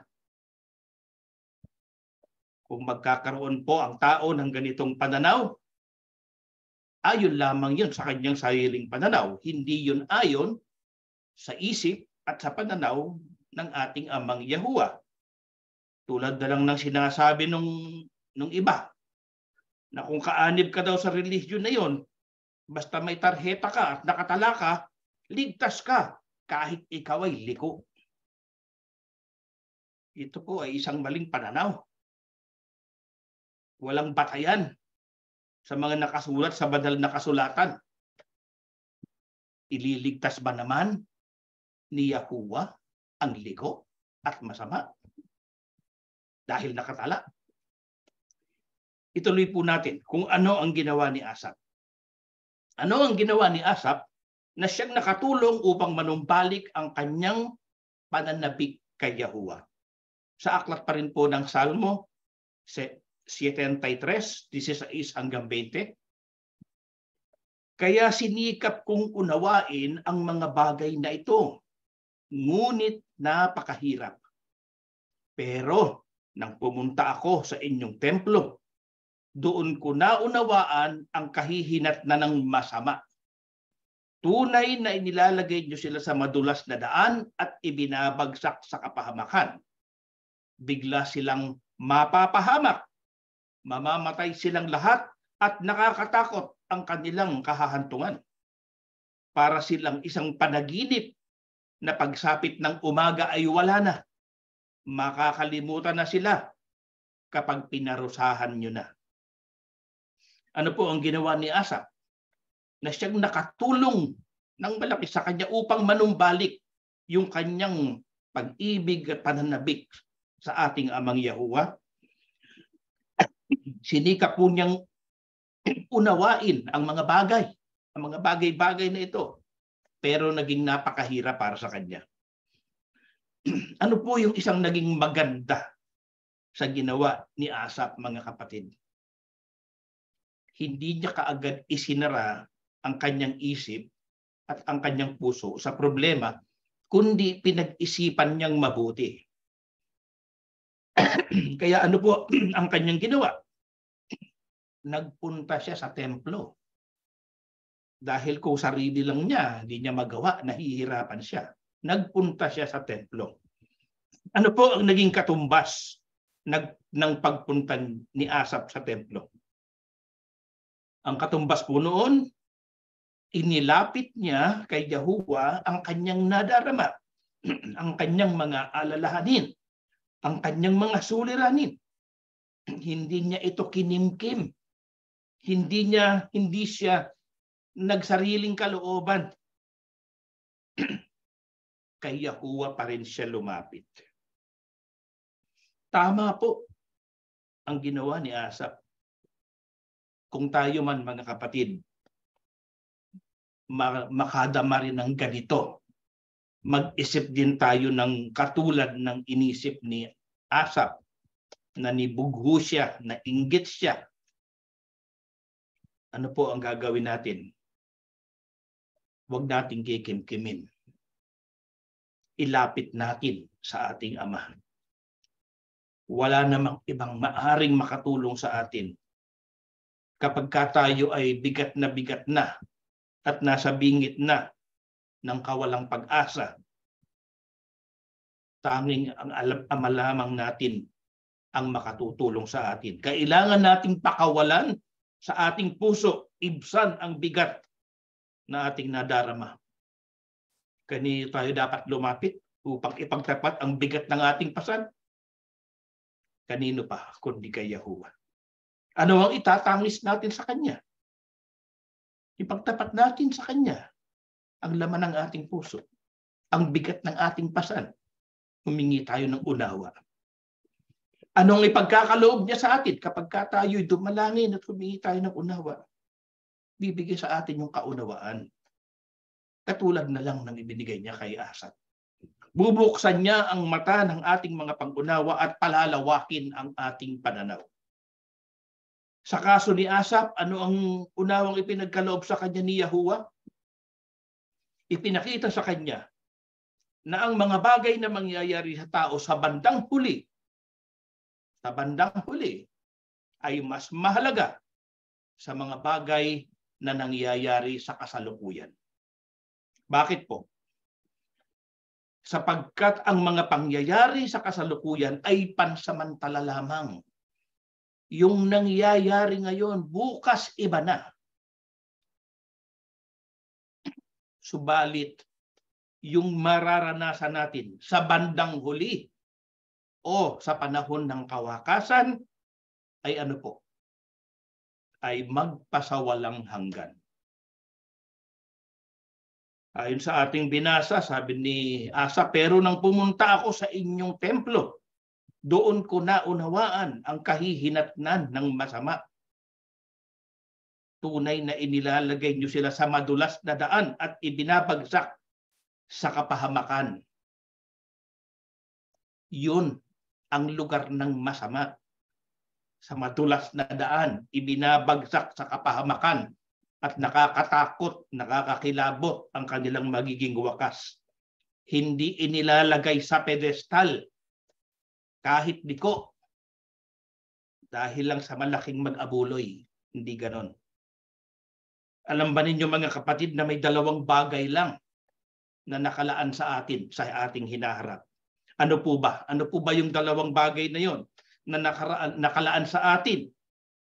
Kung magkakaroon po ang tao ng ganitong pananaw, ayon lamang yun sa kanyang sariling pananaw. Hindi yun ayon sa isip at sa pananaw ng ating amang Yahuwah. Tulad na lang ng sinasabi nung iba, na kung kaanib ka daw sa relihiyon na yon, basta may tarheta ka at nakatala ka, ligtas ka kahit ikaw ay liko. Ito po ay isang maling pananaw. Walang batayan sa mga nakasulat sa banal na kasulatan. Ililigtas ba naman ni Yahuwah ang liko at masama dahil nakatala? Ituloy po natin kung ano ang ginawa ni Asaph. Ano ang ginawa ni Asaph na siyang nakatulong upang manumbalik ang kanyang pananabik kay Yahuwah? Sa aklat pa rin po ng Salmo 73, 16 hanggang 20. Kaya sinikap kong unawain ang mga bagay na ito, ngunit napakahirap. Pero nang pumunta ako sa inyong templo, doon ko naunawaan ang kahihinatnan ng masama. Tunay na inilalagay niyo sila sa madulas na daan at ibinabagsak sa kapahamakan. Bigla silang mapapahamak. Mamamatay silang lahat at nakakatakot ang kanilang kahahantungan. Para silang isang panaginip na pagsapit ng umaga ay wala na. Makakalimutan na sila kapag pinarusahan nyo na. Ano po ang ginawa ni Asaph? Na siyang nakatulong ng malaki sa kanya upang manumbalik yung kanyang pag-ibig at pananabik sa ating amang Yahuwah. Sinikap po niyang unawain ang mga bagay-bagay na ito. Pero naging napakahirap para sa kanya. Ano po yung isang naging maganda sa ginawa ni Asaph, mga kapatid? Hindi niya kaagad isinara ang kanyang isip at ang kanyang puso sa problema, kundi pinag-isipan niyang mabuti. Kaya ano po ang kanyang ginawa? Nagpunta siya sa templo. Dahil kung sarili lang niya, hindi niya magawa, nahihirapan siya. Nagpunta siya sa templo. Ano po ang naging katumbas ng pagpunta ni Asaph sa templo? Ang katumbas po noon, inilapit niya kay Yahuwah ang kanyang nadarama, ang kanyang mga alalahanin, ang kanyang mga suliranin. Hindi niya ito kinimkim. Hindi siya nagsariling kalooban. Kay Yahuwah pa rin siya lumapit. Tama po ang ginawa ni Asaph. Kung tayo man, mga kapatid, makadama rin ng ganito, mag-isip din tayo ng katulad ng inisip ni Asaph, na nibugho siya, na inggit siya. Ano po ang gagawin natin? Huwag nating kikimkimin. Ilapit natin sa ating Ama. Wala namang ibang maaring makatulong sa atin kapag tayo ay bigat na at nasa bingit na ng kawalang pag-asa. Tanging ang Ama lamang natin ang makatutulong sa atin. Kailangan nating pakawalan sa ating puso, ibsan ang bigat na ating nadarama. Kanino tayo dapat lumapit upang ipagtapat ang bigat ng ating pasan? Kanino pa kundi kay Yahuwah? Ano ang itatangis natin sa Kanya? Ipagtapat natin sa Kanya ang laman ng ating puso, ang bigat ng ating pasan. Humingi tayo ng unawa. Anong ipagkakaloob niya sa atin kapag tayo'y dumalangin at humingi tayo ng unawa? Bibigay sa atin yung kaunawaan. Katulad na lang ng ibinigay niya kay Asaph. Bubuksan niya ang mata ng ating mga pag-unawa at palalawakin ang ating pananaw. Sa kaso ni Asaph, ano ang unawang ipinagkaloob sa kanya ni Yahuwah? Ipinakita sa kanya na ang mga bagay na mangyayari sa tao sa bandang huli ay mas mahalaga sa mga bagay na nangyayari sa kasalukuyan. Bakit po? Sapagkat ang mga pangyayari sa kasalukuyan ay pansamantala lamang. Yung nangyayari ngayon, bukas iba na. Subalit, yung mararanasan natin sa bandang huli o sa panahon ng kawakasan ay ano po? Ay magpasawalang hanggan. Ayon sa ating binasa, sabi ni Asaph, pero nang pumunta ako sa inyong templo, doon ko naunawaan ang kahihinatnan ng masama. Tunay na inilalagay niyo sila sa madulas na daan at ibinabagsak sa kapahamakan. Yun ang lugar ng masama. Sa madulas na daan, ibinabagsak sa kapahamakan at nakakatakot, nakakakilabot ang kanilang magiging wakas. Hindi inilalagay sa pedestal kahit liko dahil lang sa malaking mag-abuloy. Hindi ganon. Alam ba ninyo, mga kapatid, na may dalawang bagay lang na nakalaan sa atin, sa ating hinaharap? Ano po ba? Ano po ba yung dalawang bagay na yon na nakalaan sa atin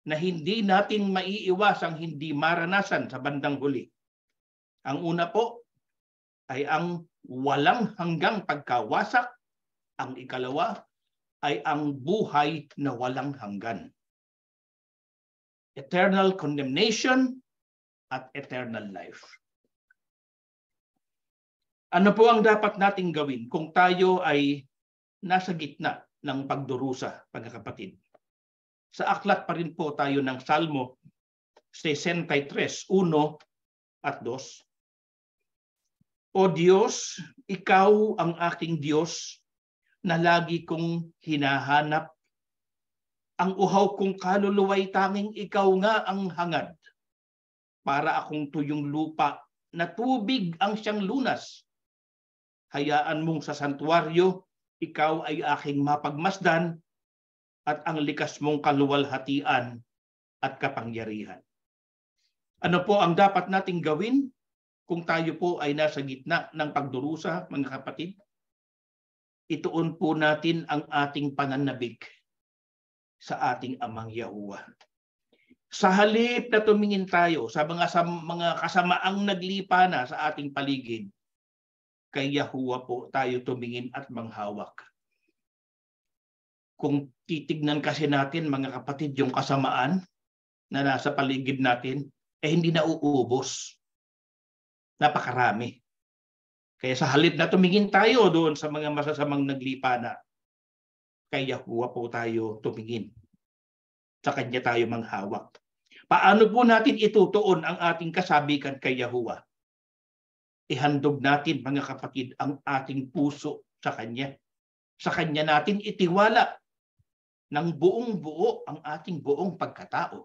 na hindi natin maiiwasang hindi maranasan sa bandang huli? Ang una po ay ang walang hanggang pagkawasak. Ang ikalawa ay ang buhay na walang hanggan. Eternal condemnation at eternal life. Ano po ang dapat nating gawin kung tayo ay nasa gitna ng pagdurusa, mga kapatid. Sa aklat pa rin po tayo ng Salmo 63, 1 at 2. O Diyos, ikaw ang aking Diyos na lagi kong hinahanap. Ang uhaw kong kaluluwa'y tanging ikaw nga ang hangad. Para akong tuyong lupa na tubig ang siyang lunas. Hayaan mong sa santuaryo, ikaw ay aking mapagmasdan at ang likas mong kaluwalhatian at kapangyarihan. Ano po ang dapat nating gawin kung tayo po ay nasa gitna ng pagdurusa, mga kapatid? Ituon po natin ang ating pananabik sa ating Amang Yahuwah. Sa halip na tumingin tayo sa mga kasamaang naglipa na sa ating paligid, kay Yahuwah po tayo tumingin at manghawak. Kung titignan kasi natin, mga kapatid, yung kasamaan na nasa paligid natin, hindi na uubos. Napakarami. Kaya sa halip na tumingin tayo doon sa mga masasamang naglipa na, kay Yahuwah po tayo tumingin. Sa Kanya tayo manghawak. Paano po natin itutuon ang ating kasabikan kay Yahuwah? Ihandog natin, mga kapatid, ang ating puso sa Kanya. Sa Kanya natin itiwala ng buong buo ang ating buong pagkatao.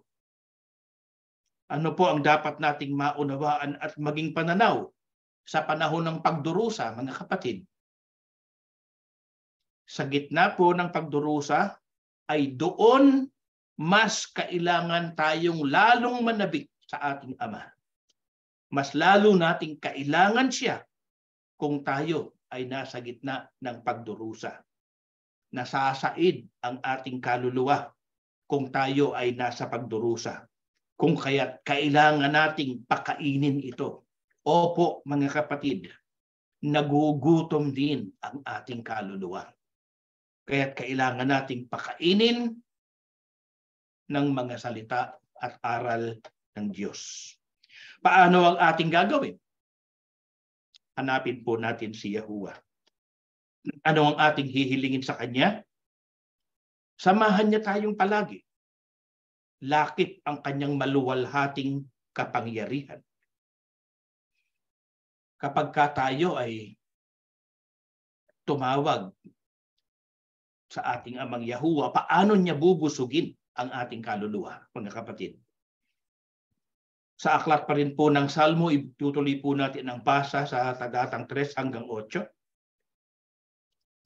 Ano po ang dapat nating maunawaan at maging pananaw sa panahon ng pagdurusa, mga kapatid? Sa gitna po ng pagdurusa ay doon mas kailangan tayong lalong manabik sa ating Ama. Mas lalo nating kailangan siya kung tayo ay nasa gitna ng pagdurusa. Nasasaid ang ating kaluluwa kung tayo ay nasa pagdurusa. Kung kaya't kailangan nating pakainin ito. Opo, mga kapatid, nagugutom din ang ating kaluluwa. Kaya't kailangan nating pakainin ng mga salita at aral ng Diyos. Paano ang ating gagawin? Hanapin po natin si Yahuwah. Ano ang ating hihilingin sa Kanya? Samahan niya tayong palagi. Lakip ang Kanyang maluwalhating kapangyarihan. Kapag tayo ay tumawag sa ating Amang Yahuwah, paano niya bubusugin ang ating kaluluwa, mga kapatid? Sa aklat pa rin po ng Salmo, itutuloy po natin ang basa sa talatang 3 hanggang 8.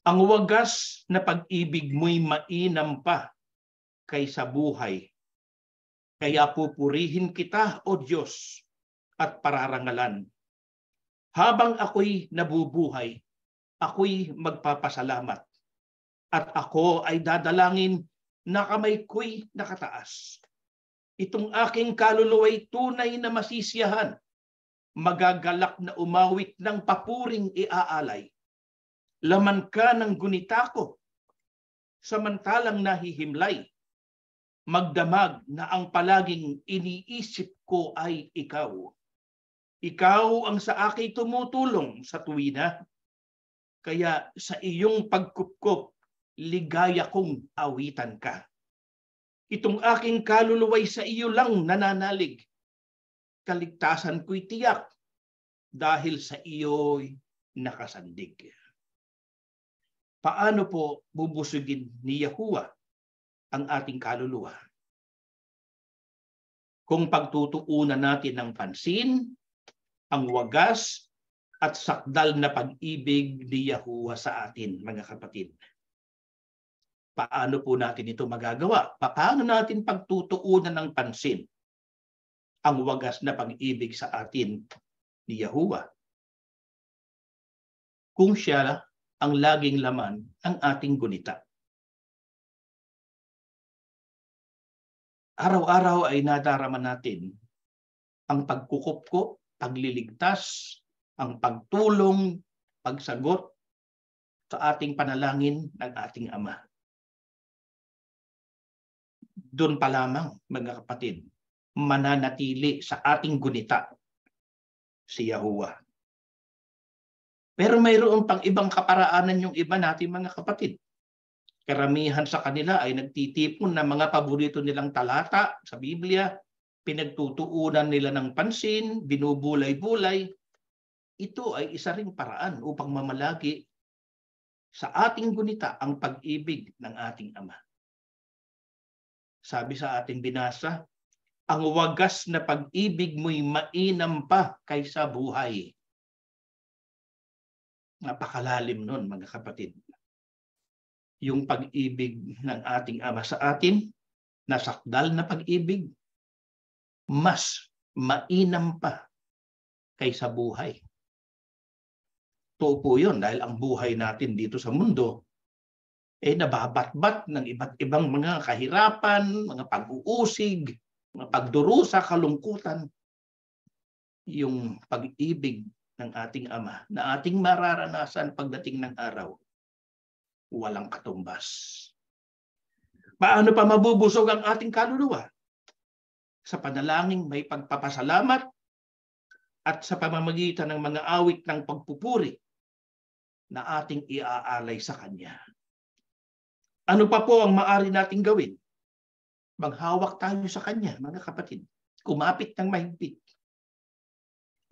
Ang wagas na pag-ibig mo'y mainam pa kaysa buhay. Kaya pupurihin kita, O Diyos, at pararangalan. Habang ako'y nabubuhay, ako'y magpapasalamat. At ako ay dadalangin na kamay ko'y nakataas. Itong aking kaluluwa'y tunay na masisiyahan. Magagalak na umawit ng papuring iaalay. Laman ka ng gunita ko, samantalang nahihimlay. Magdamag na ang palaging iniisip ko ay ikaw. Ikaw ang sa akin tumutulong sa tuwina. Kaya sa iyong pagkupkop, ligaya kong awitan ka. Itong aking kaluluwa'y sa iyo lang nananalig. Kaligtasan ko'y tiyak dahil sa iyo'y nakasandig. Paano po bubusugin ni Yahuwah ang ating kaluluwa? Kung pagtutuunan natin ng pansin, ang wagas at sakdal na pag-ibig ni Yahuwah sa atin, mga kapatid. Paano po natin ito magagawa? Paano natin pagtutuunan ng pansin ang wagas na pag-ibig sa atin ni Yahuwah? Kung siya ang laging laman ng ating gunita. Araw-araw ay nadarama natin ang pagkukupko, pagliligtas, ang pagtulong, pagsagot sa ating panalangin ng ating Ama. Doon pa lamang, mga kapatid, mananatili sa ating gunita si Yahuwah. Pero mayroon pang ibang kaparaanan yung iba natin, mga kapatid. Karamihan sa kanila ay nagtitipon ng mga paborito nilang talata sa Biblia, pinagtutuunan nila ng pansin, binubulay-bulay. Ito ay isa ring paraan upang mamalagi sa ating gunita ang pag-ibig ng ating Ama. Sabi sa ating binasa, ang wagas na pag-ibig mo'y mainam pa kaysa buhay. Napakalalim nun, mga kapatid. Yung pag-ibig ng ating Ama sa atin, nasakdal na pag-ibig, mas mainam pa kaysa buhay. Totoo po yun dahil ang buhay natin dito sa mundo ay nababatbat ng iba't ibang mga kahirapan, mga pag-uusig, mga pagdurusa, kalungkutan. Yung pag-ibig ng ating Ama na ating mararanasan pagdating ng araw, walang katumbas. Paano pa mabubusog ang ating kaluluwa? Sa panalangin may pagpapasalamat at sa pamamagitan ng mga awit ng pagpupuri na ating iaalay sa Kanya. Ano pa po ang maaari nating gawin? Maghawak tayo sa Kanya, mga kapatid. Kumapit ng mahigpit.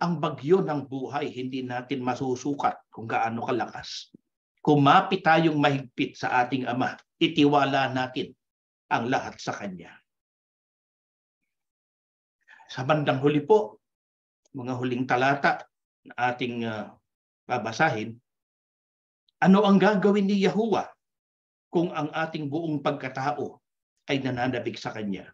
Ang bagyo ng buhay, hindi natin masusukat kung gaano kalakas. Kumapit tayong mahigpit sa ating Ama. Itiwala natin ang lahat sa Kanya. Sa bandang huli po, mga huling talata na ating babasahin, ano ang gagawin ni Yahuwah kung ang ating buong pagkatao ay nananabik sa Kanya?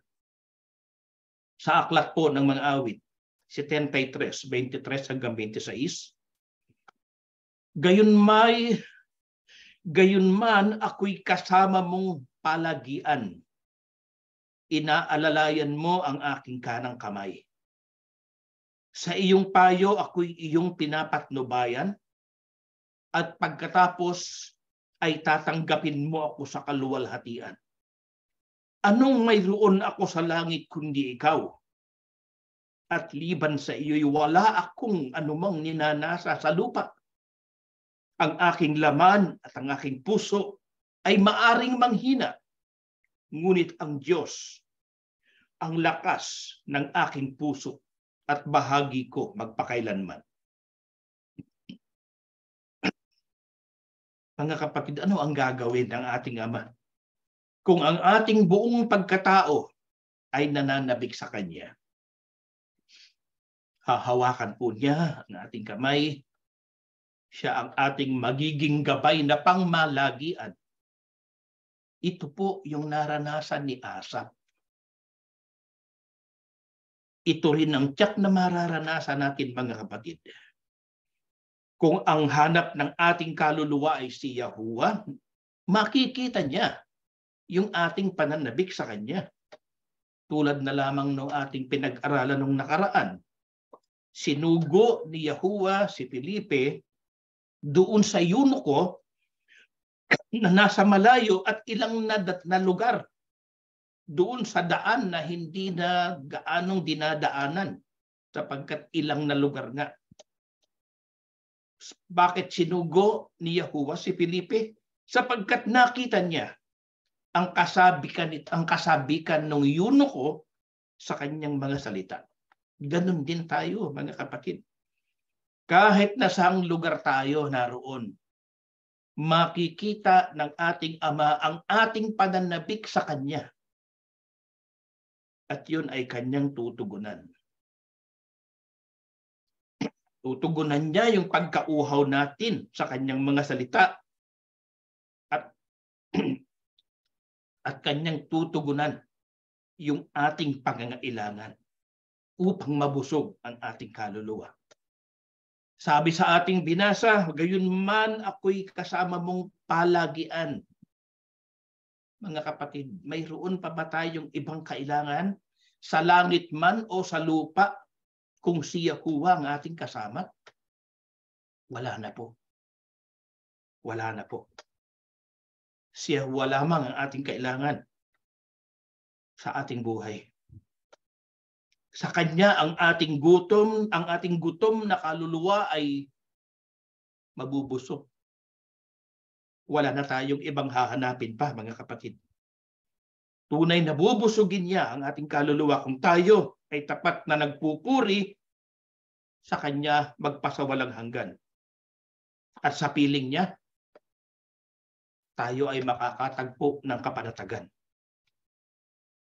Sa aklat po ng mga awit, 73, 23 hanggang 26, Gayunman ako'y kasama mong palagian. Inaalalayan mo ang aking kanang kamay. Sa iyong payo ako'y iyong pinapatnubayan at pagkatapos ay tatanggapin mo ako sa kaluwalhatian. Anong mayroon ako sa langit kundi ikaw? At liban sa iyo'y wala akong anumang ninanasa sa lupa. Ang aking laman at ang aking puso ay maaring manghina. Ngunit ang Diyos, ang lakas ng aking puso at bahagi ko magpakailanman. Mga kapatid, ano ang gagawin ng ating Ama kung ang ating buong pagkatao ay nananabik sa Kanya? Hahawakan po niya ang ating kamay. Siya ang ating magiging gabay na pangmalagian. Ito po yung naranasan ni Asaph. Ito rin ang tiyak na mararanasan natin, mga kapatid. Kung ang hanap ng ating kaluluwa ay si Yahuwah, makikita niya yung ating pananabik sa Kanya. Tulad na lamang ng ating pinag-aralan nung nakaraan. Sinugo ni Yahuwah si Felipe doon sa eunuko na nasa malayo at ilang na lugar. Doon sa daan na hindi na gaanong dinadaanan sapagkat ilang na lugar nga. Bakit sinugo ni Yahuwah si Felipe? Sapagkat nakita niya ang kasabikan ng eunuko sa kanyang mga salita. Ganon din tayo, mga kapatid. Kahit na saang lugar tayo naroon, makikita ng ating Ama ang ating pananabik sa Kanya. At yun ay Kanyang tutugunan. Tutugunan niya yung pagkauhaw natin sa Kanyang mga salita. At Kanyang tutugunan yung ating pangangailangan upang mabusog ang ating kaluluwa. Sabi sa ating binasa, gayunman ako'y kasama mong palagian. Mga kapatid, mayroon pa ba tayong ibang kailangan sa langit man o sa lupa kung si Yahuwah ang ating kasama? Wala na po. Wala na po. Si Yahuwah lamang ang ating kailangan sa ating buhay. Sa Kanya ang ating gutom na kaluluwa ay mabubusog. wala na tayong ibang hahanapin pa, mga kapatid. Tunay na bubusugin niya ang ating kaluluwa kung tayo ay tapat na nagpupuri sa Kanya magpasawalang hanggan. At sa piling niya, tayo ay makakatagpo ng kapanatagan.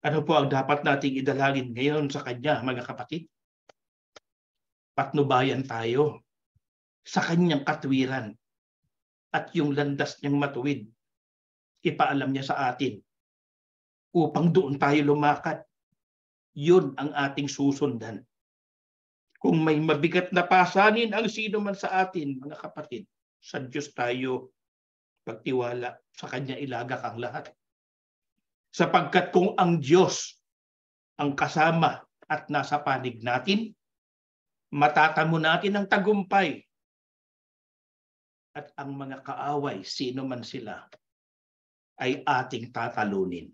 Ano po ang dapat nating idalangin ngayon sa Kanya, mga kapatid? Patnubayan tayo sa Kanyang katwiran at yung landas niyang matuwid. Ipaalam niya sa atin upang doon tayo lumakad. Yun ang ating susundan. Kung may mabigat na pasanin ang sino man sa atin, mga kapatid, sa Diyos tayo pagtiwala, sa Kanya ilagak ang lahat. Sapagkat kung ang Diyos ang kasama at nasa panig natin, matatamo natin ang tagumpay. At ang mga kaaway, sino man sila, ay ating tatalunin.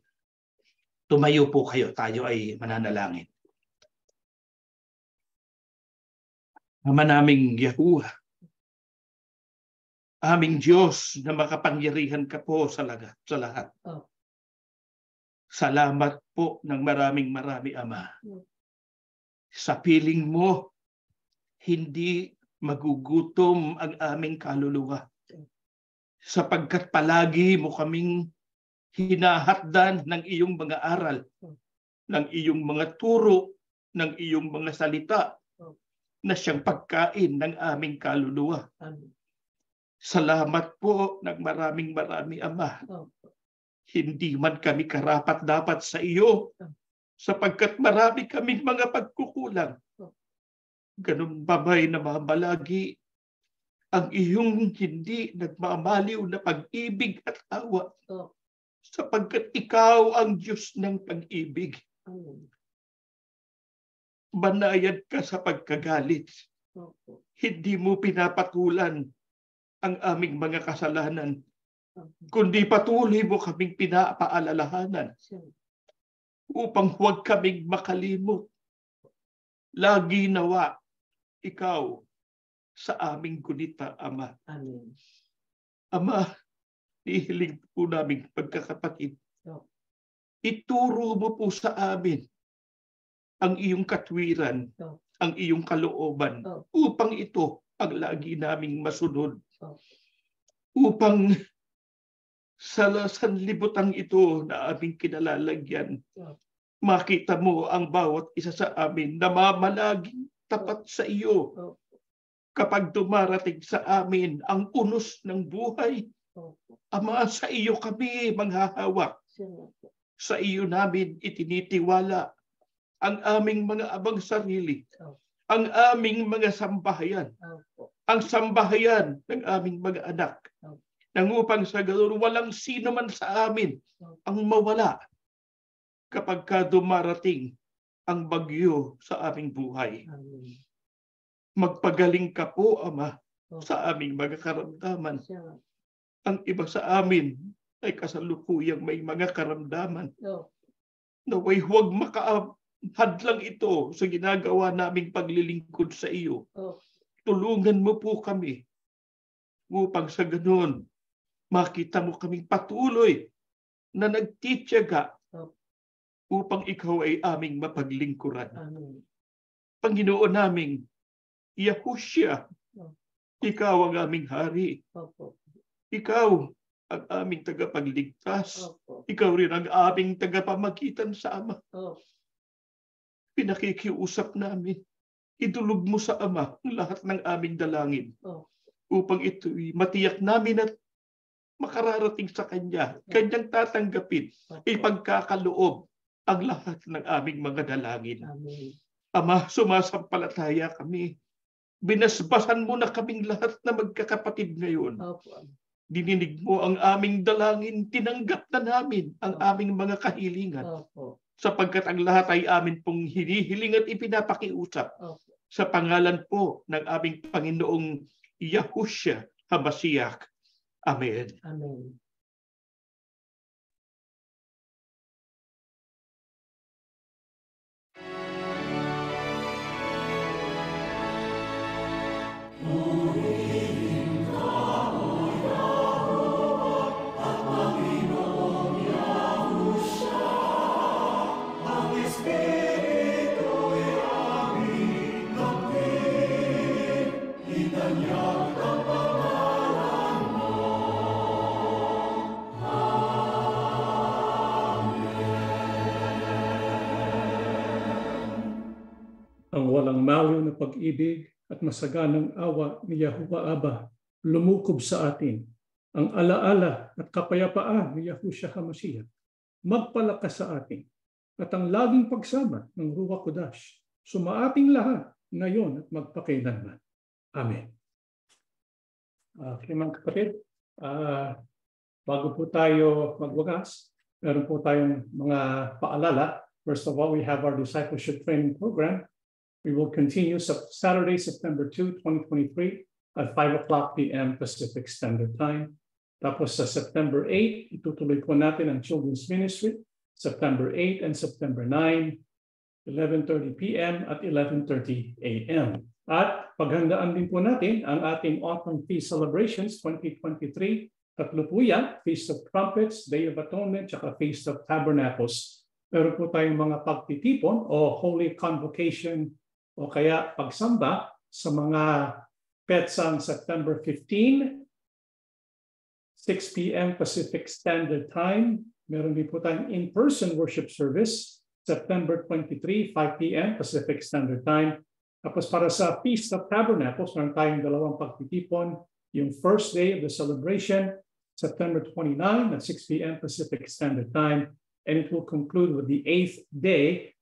Tumayo po kayo, tayo ay mananalangin. Ama naming Yahuwah, aming Diyos na makapangyarihan ka po sa lahat. Salamat po ng marami, Ama. Sa piling mo, hindi magugutom ang aming kaluluwa. Sapagkat palagi mo kaming hinahatdan ng iyong mga aral, ng iyong mga turo, ng iyong mga salita, na siyang pagkain ng aming kaluluwa. Salamat po ng marami, Ama. Hindi man kami karapat-dapat sa iyo, sapagkat marami kaming mga pagkukulang. Ganun ba ba'y namamalagi ang iyong hindi nagmamaliw na pag-ibig at awa, sapagkat ikaw ang Diyos ng pag-ibig. Banayad ka sa pagkagalit. Hindi mo pinapatulan ang aming mga kasalanan, kundi patuloy mo kaming pinapaalalahanan upang huwag kaming makalimot. Lagi nawa ikaw sa aming gunita, Ama. Amen. Ama, ihiling po namin pagkakapatid. Ituro mo po sa amin ang iyong katwiran, ang iyong kalooban, upang ito ang lagi naming masunod. Upang sa sanlibutan ito na aming kinalalagyan, makita mo ang bawat isa sa amin na mamalaging tapat sa iyo. Kapag dumarating sa amin ang unos ng buhay, Ama, sa iyo kami manghahawak. Sa iyo namin itinitiwala ang aming mga abang sarili, ang aming mga sambahayan, ang sambahayan ng aming mga anak, nang upang sa ganoon walang sino man sa amin ang mawala kapag ka dumarating ang bagyo sa aming buhay. Magpagaling ka po, Ama, sa aming mga karamdaman. Ang iba sa amin ay kasalukuyang may mga karamdaman. Naway huwag makahadlang ito sa ginagawa naming paglilingkod sa iyo. Tulungan mo po kami upang sa ganoon makita mo kaming patuloy na nagtitiyaga upang ikaw ay aming mapaglingkuran. Panginoon naming Yahushua, ikaw ang aming hari. Ikaw ang aming tagapagligtas. Ikaw rin ang aming tagapamagitan sa Ama. Pinakikiusap namin. Idulog mo sa Ama ang lahat ng aming dalangin upang ito'y matiyak namin at makararating sa Kanya. Kanyang tatanggapin, ipagkakaloob ang lahat ng aming mga dalangin. Ama, sumasampalataya kami. Binasbasan mo na kaming lahat na magkakapatid ngayon. Dininig mo ang aming dalangin, tinanggap na namin ang aming mga kahilingan. Sapagkat ang lahat ay amin pong hinihiling at ipinapakiusap sa pangalan po ng aming Panginoong Yahushua HaMashiach. Amen. Amen. Ang walang maliw na pag-ibig at masaganang awa ni Yahuwah Abba lumukob sa atin. Ang alaala at kapayapaan ni Yahushua HaMashiach magpalakas sa atin. At ang laging pagsama ng Ruach Kodash sumaating lahat ngayon at magpakailanman. Amen. Okay mga kapatid, bago po tayo magwagas, meron po tayong mga paalala. First of all, we have our discipleship training program. We will continue Saturday, September 2, 2023 at 5 o'clock p.m. Pacific Standard Time. Tapos sa September 8, itutuloy po natin ang Children's Ministry, September 8 and September 9, 11:30 p.m. at 11:30 a.m. At paghandaan din po natin ang ating Autumn Feast Celebrations 2023, tatlo po yan, Feast of Trumpets, Day of Atonement, tsaka Feast of Tabernacles. Meron po tayong mga pagtitipon o Holy Convocation o kaya pagsamba sa mga petsang September 15, 6 p.m. Pacific Standard Time. Meron din po tayong in-person worship service, September 23, 5 p.m. Pacific Standard Time. Tapos para sa Feast of Tabernacles, meron tayong dalawang pagtitipon. Yung first day of the celebration, September 29 at 6 p.m. Pacific Standard Time. And it will conclude with the 8th day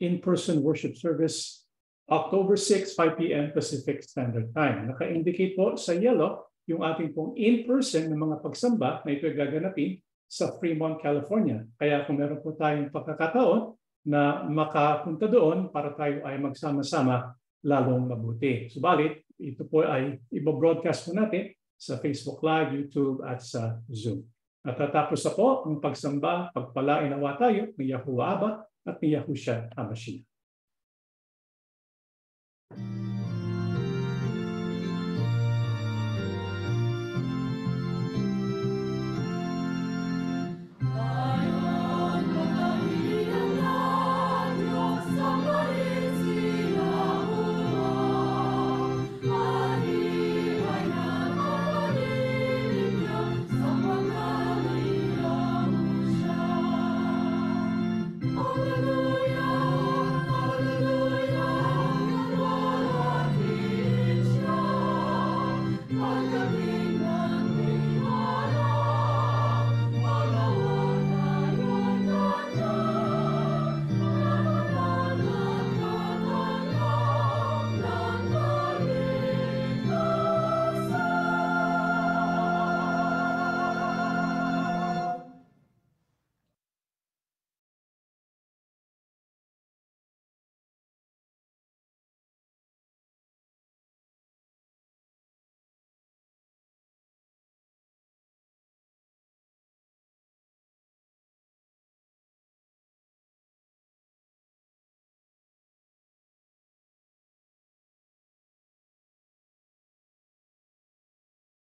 in-person worship service, October 6, 5 p.m. Pacific Standard Time. Naka-indicate po sa yellow yung ating pong in-person na mga pagsamba na ito ay gaganapin sa Fremont, California. Kaya kung meron po tayong pagkakataon na makapunta doon para tayo ay magsama-sama lalong mabuti. Subalit, ito po ay ibabroadcast po natin sa Facebook Live, YouTube at sa Zoom. At tatapos na po ang pagsamba, pagpalain nawa tayo ni Yahuwah Abba at ni Yahushua HaMashiach.